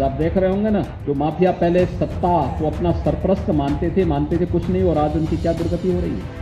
आज आप देख रहे होंगे ना, जो माफिया पहले सत्ता को अपना सरपरस्त मानते थे कुछ नहीं, और आज उनकी क्या दुर्गति हो रही है।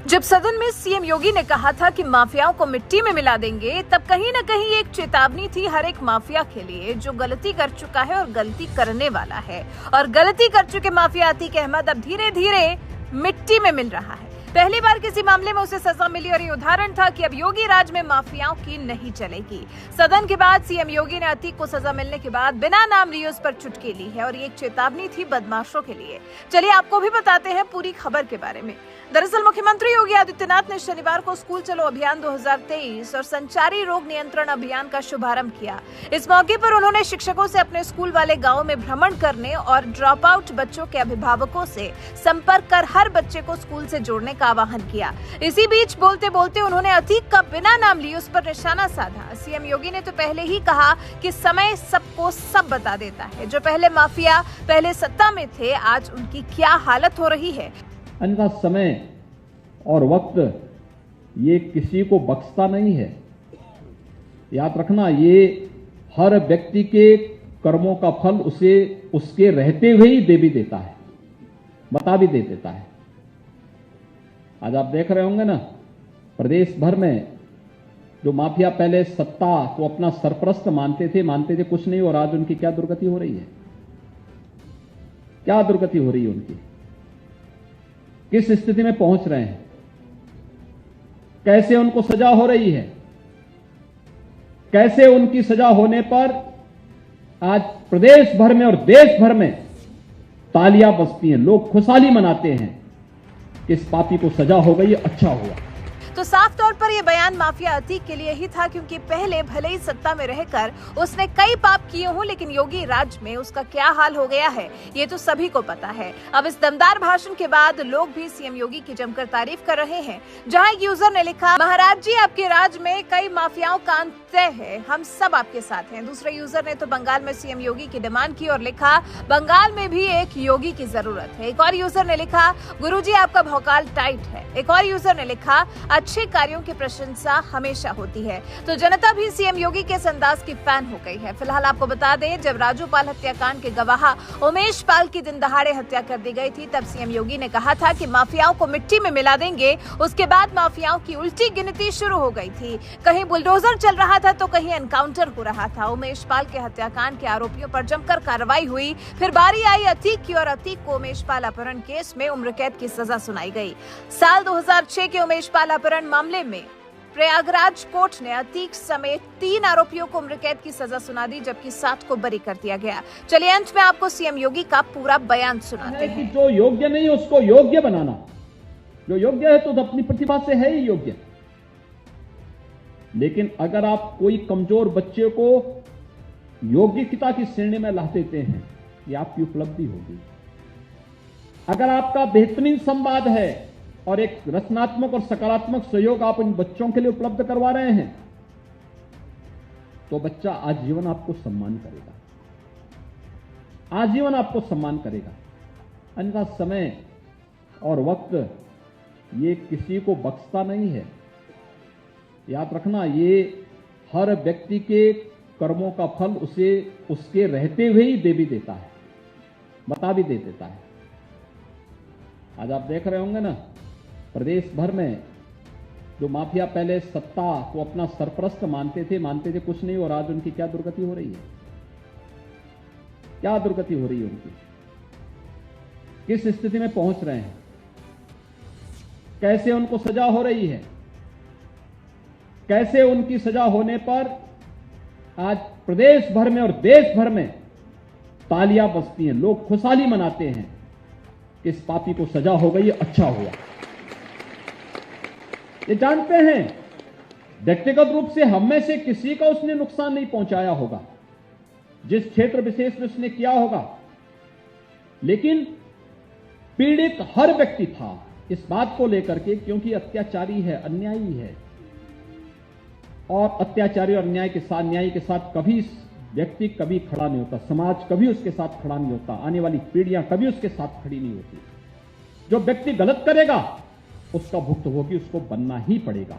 जब सदन में सीएम योगी ने कहा था कि माफियाओं को मिट्टी में मिला देंगे, तब कहीं न कहीं एक चेतावनी थी हर एक माफिया के लिए जो गलती कर चुका है और गलती करने वाला है। और गलती कर चुके माफिया अतीक अहमद अब धीरे धीरे मिट्टी में मिल रहा है। पहली बार किसी मामले में उसे सजा मिली और ये उदाहरण था कि अब योगी राज में माफियाओं की नहीं चलेगी। सदन के बाद सीएम योगी ने अतीक को सजा मिलने के बाद बिना नाम लिए उस पर चुटकी ली है और ये एक चेतावनी थी बदमाशों के लिए। चलिए आपको भी बताते हैं पूरी खबर के बारे में। दरअसल मुख्यमंत्री योगी आदित्यनाथ ने शनिवार को स्कूल चलो अभियान 2023 और संचारी रोग नियंत्रण अभियान का शुभारंभ किया। इस मौके पर उन्होंने शिक्षकों से अपने स्कूल वाले गांवों में भ्रमण करने और ड्रॉप आउट बच्चों के अभिभावकों से संपर्क कर हर बच्चे को स्कूल से जोड़ने का आह्वान किया। इसी बीच बोलते बोलते उन्होंने अतीक का बिना नाम लिए उस पर निशाना साधा। सीएम योगी ने तो पहले ही कहा कि समय सबको सब बता देता है। जो पहले माफिया पहले सत्ता में थे, आज उनकी क्या हालत हो रही है। अन्यथा समय और वक्त ये किसी को बख्शता नहीं है। याद रखना, ये हर व्यक्ति के कर्मों का फल उसे उसके रहते हुए ही दे भी देता है, बता भी दे देता है। आज आप देख रहे होंगे ना, प्रदेश भर में जो माफिया पहले सत्ता को अपना सरपरस्त मानते थे कुछ नहीं, और आज उनकी क्या दुर्गति हो रही है। क्या दुर्गति हो रही है उनकी, किस स्थिति में पहुंच रहे हैं, कैसे उनको सजा हो रही है, कैसे उनकी सजा होने पर आज प्रदेश भर में और देश भर में तालियां बजती हैं, लोग खुशहाली मनाते हैं कि इस पापी को सजा हो गई, अच्छा हुआ। तो साफ तौर पर यह बयान माफिया अतीक के लिए ही था, क्योंकि पहले भले ही सत्ता में रहकर उसने कई पाप किए हों, लेकिन योगी राज में उसका क्या हाल हो गया है ये तो सभी को पता है। अब इस दमदार भाषण के बाद लोग भी सीएम योगी की जमकर तारीफ कर रहे हैं। जहां एक यूजर ने लिखा, महाराज जी आपके राज में कई माफियाओं का अंत तय है, हम सब आपके साथ हैं। दूसरे यूजर ने तो बंगाल में सीएम योगी की डिमांड की और लिखा, बंगाल में भी एक योगी की जरूरत है। एक और यूजर ने लिखा, गुरुजी आपका भौकाल टाइट है। एक और यूजर ने लिखा, अच्छे कार्यों की प्रशंसा हमेशा होती है। तो जनता भी सीएम योगी के इस अंदाज की फैन हो गई है। फिलहाल आपको बता दें, जब राजू पाल हत्याकांड के गवाह उमेश पाल की दिन दहाड़े हत्या कर दी गई थी, तब सीएम योगी ने कहा था कि माफियाओं को मिट्टी में मिला देंगे। उसके बाद माफियाओं की उल्टी गिनती शुरू हो गई थी। कहीं बुलडोजर चल रहा था तो कहीं एनकाउंटर हो रहा था। उमेश पाल के हत्याकांड के आरोपियों पर जमकर कार्रवाई हुई। फिर बारी आई अतीक की और अतीक को उमेश पाल अपहरण केस में उम्र कैद की सजा सुनाई गई। साल 2006 के उमेश पाल अपहरण मामले में प्रयागराज कोर्ट ने अतीक समेत 3 आरोपियों को उम्र कैद की सजा सुना दी, जबकि 7 को बरी कर दिया गया। चलिए अंत में आपको सीएम योगी का पूरा बयान सुनाते हैं। जो योग्य नहीं उसको योग्य बनाना, जो योग्य है तो अपनी प्रतिभा से है ही योग्य। लेकिन अगर आप कोई कमजोर बच्चे को योग्यता की श्रेणी में ला देते हैं, ये आपकी उपलब्धि होगी। अगर आपका बेहतरीन संवाद है और एक रचनात्मक और सकारात्मक सहयोग आप इन बच्चों के लिए उपलब्ध करवा रहे हैं, तो बच्चा आजीवन आपको सम्मान करेगा, आजीवन आपको सम्मान करेगा। अन्यथा समय और वक्त ये किसी को बख्शता नहीं है। याद रखना, ये हर व्यक्ति के कर्मों का फल उसे उसके रहते हुए ही दे भी देता है, बता भी दे देता है। आज आप देख रहे होंगे ना, प्रदेश भर में जो माफिया पहले सत्ता को अपना सरपरस्त मानते थे कुछ नहीं, और आज उनकी क्या दुर्गति हो रही है। क्या दुर्गति हो रही है उनकी, किस स्थिति में पहुंच रहे हैं, कैसे उनको सजा हो रही है, कैसे उनकी सजा होने पर आज प्रदेश भर में और देश भर में तालियां बजती हैं, लोग खुशहाली मनाते हैं कि इस पापी को सजा हो गई, अच्छा हुआ। ये जानते हैं व्यक्तिगत रूप से हम में से किसी का उसने नुकसान नहीं पहुंचाया होगा, जिस क्षेत्र विशेष में उसने किया होगा, लेकिन पीड़ित हर व्यक्ति था इस बात को लेकर के, क्योंकि अत्याचारी है, अन्यायी है, और अत्याचारी और न्याय के साथ कभी व्यक्ति कभी खड़ा नहीं होता, समाज कभी उसके साथ खड़ा नहीं होता, आने वाली पीढ़ियां कभी उसके साथ खड़ी नहीं होती। जो व्यक्ति गलत करेगा उसका भुक्तभोगी उसको बनना ही पड़ेगा।